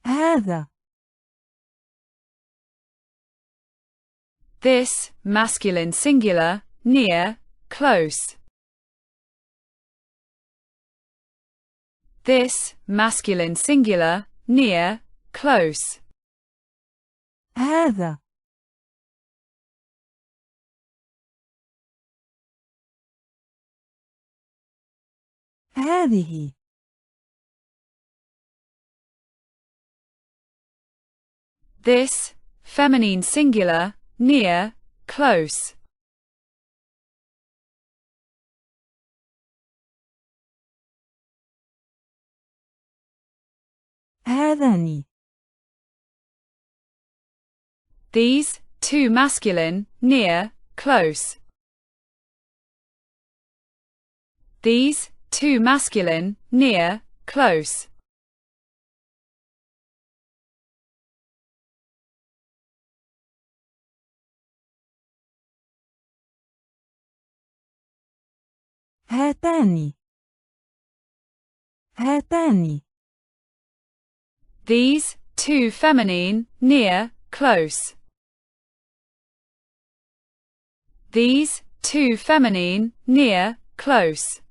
هذا. This, masculine singular, near, close. This, masculine singular, near, close. هذا. هذه. This, feminine singular, near, close. هذان. These, two masculine, near, close. These, two masculine, near, close. هاتان. هاتان. These, two feminine, near, close. These, two feminine, near, close.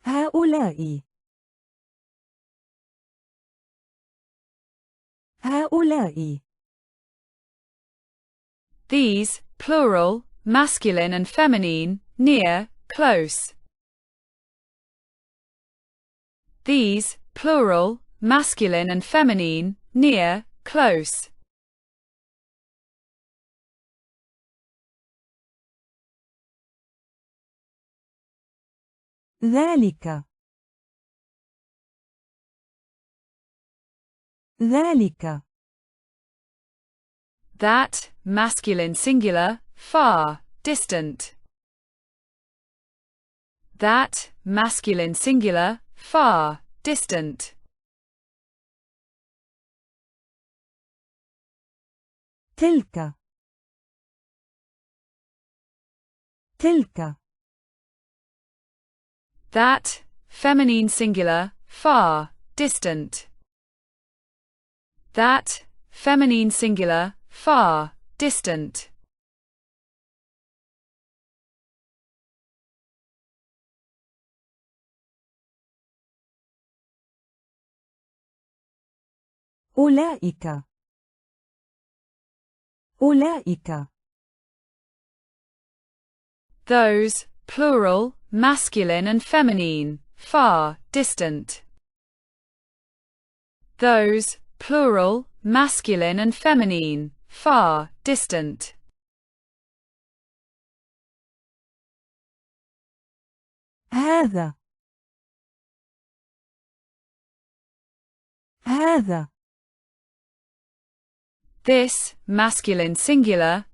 هؤلاء. هؤلاء. These, plural, masculine and feminine, near, close. These, plural, masculine and feminine, near, close. ذلك. ذلك. That, masculine singular, far, distant. That, masculine singular, far, distant. تلك. تلك. That, feminine singular, far, distant. That, feminine singular, far, distant. أولئك. أولئك. Those, plural, masculine and feminine, far, distant. Those, plural, masculine and feminine, far, distant. هذا. هذا. This, masculine singular,